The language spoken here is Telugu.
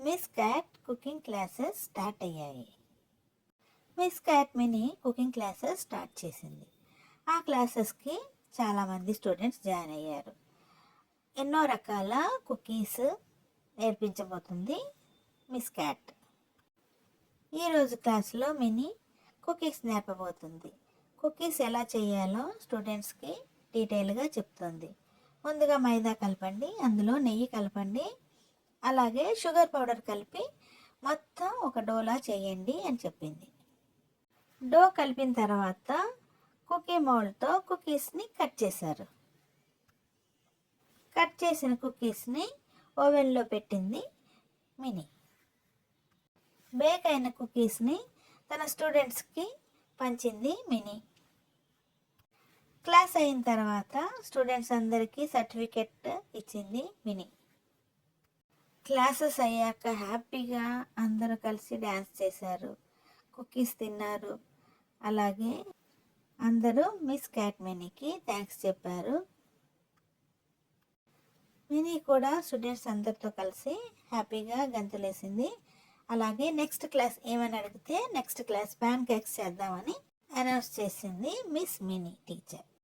Miss Cat cooking classes start అయ్యాయి. Miss Cat mini cooking classes start చేసింది. ఆ క్లాసెస్కి చాలామంది స్టూడెంట్స్ జాయిన్ అయ్యారు. ఎన్నో రకాల కుకీస్ నేర్పించబోతుంది మిస్ క్యాట్. ఈరోజు క్లాస్లో మినీ కుకీస్ నేర్పబోతుంది. కుకీస్ ఎలా చేయాలో స్టూడెంట్స్కి డీటెయిల్గా చెప్తుంది. ముందుగా మైదా కలపండి, అందులో నెయ్యి కలపండి, అలాగే షుగర్ పౌడర్ కలిపి మొత్తం ఒక డోలా చేయండి అని చెప్పింది. డో కలిపిన తర్వాత కుకీ మౌల్డ్తో కుకీస్ని కట్ చేశారు. కట్ చేసిన కుకీస్ని ఓవెన్లో పెట్టింది మినీ. బేక్ అయిన కుకీస్ని తన స్టూడెంట్స్కి పంచింది మినీ. క్లాస్ అయిన తర్వాత స్టూడెంట్స్ అందరికీ సర్టిఫికెట్ ఇచ్చింది మినీ. క్లాసెస్ అయ్యాక హ్యాపీగా అందరూ కలిసి డ్యాన్స్ చేశారు, కుకీస్ తిన్నారు. అలాగే అందరూ మిస్ క్యాట్ మినీకి థ్యాంక్స్ చెప్పారు. మినీ కూడా స్టూడెంట్స్ అందరితో కలిసి హ్యాపీగా గంతులేసింది. అలాగే నెక్స్ట్ క్లాస్ ఏమని అడిగితే నెక్స్ట్ క్లాస్ ప్యాన్ కేక్స్ చేద్దామని అనౌన్స్ చేసింది మిస్ మినీ టీచర్.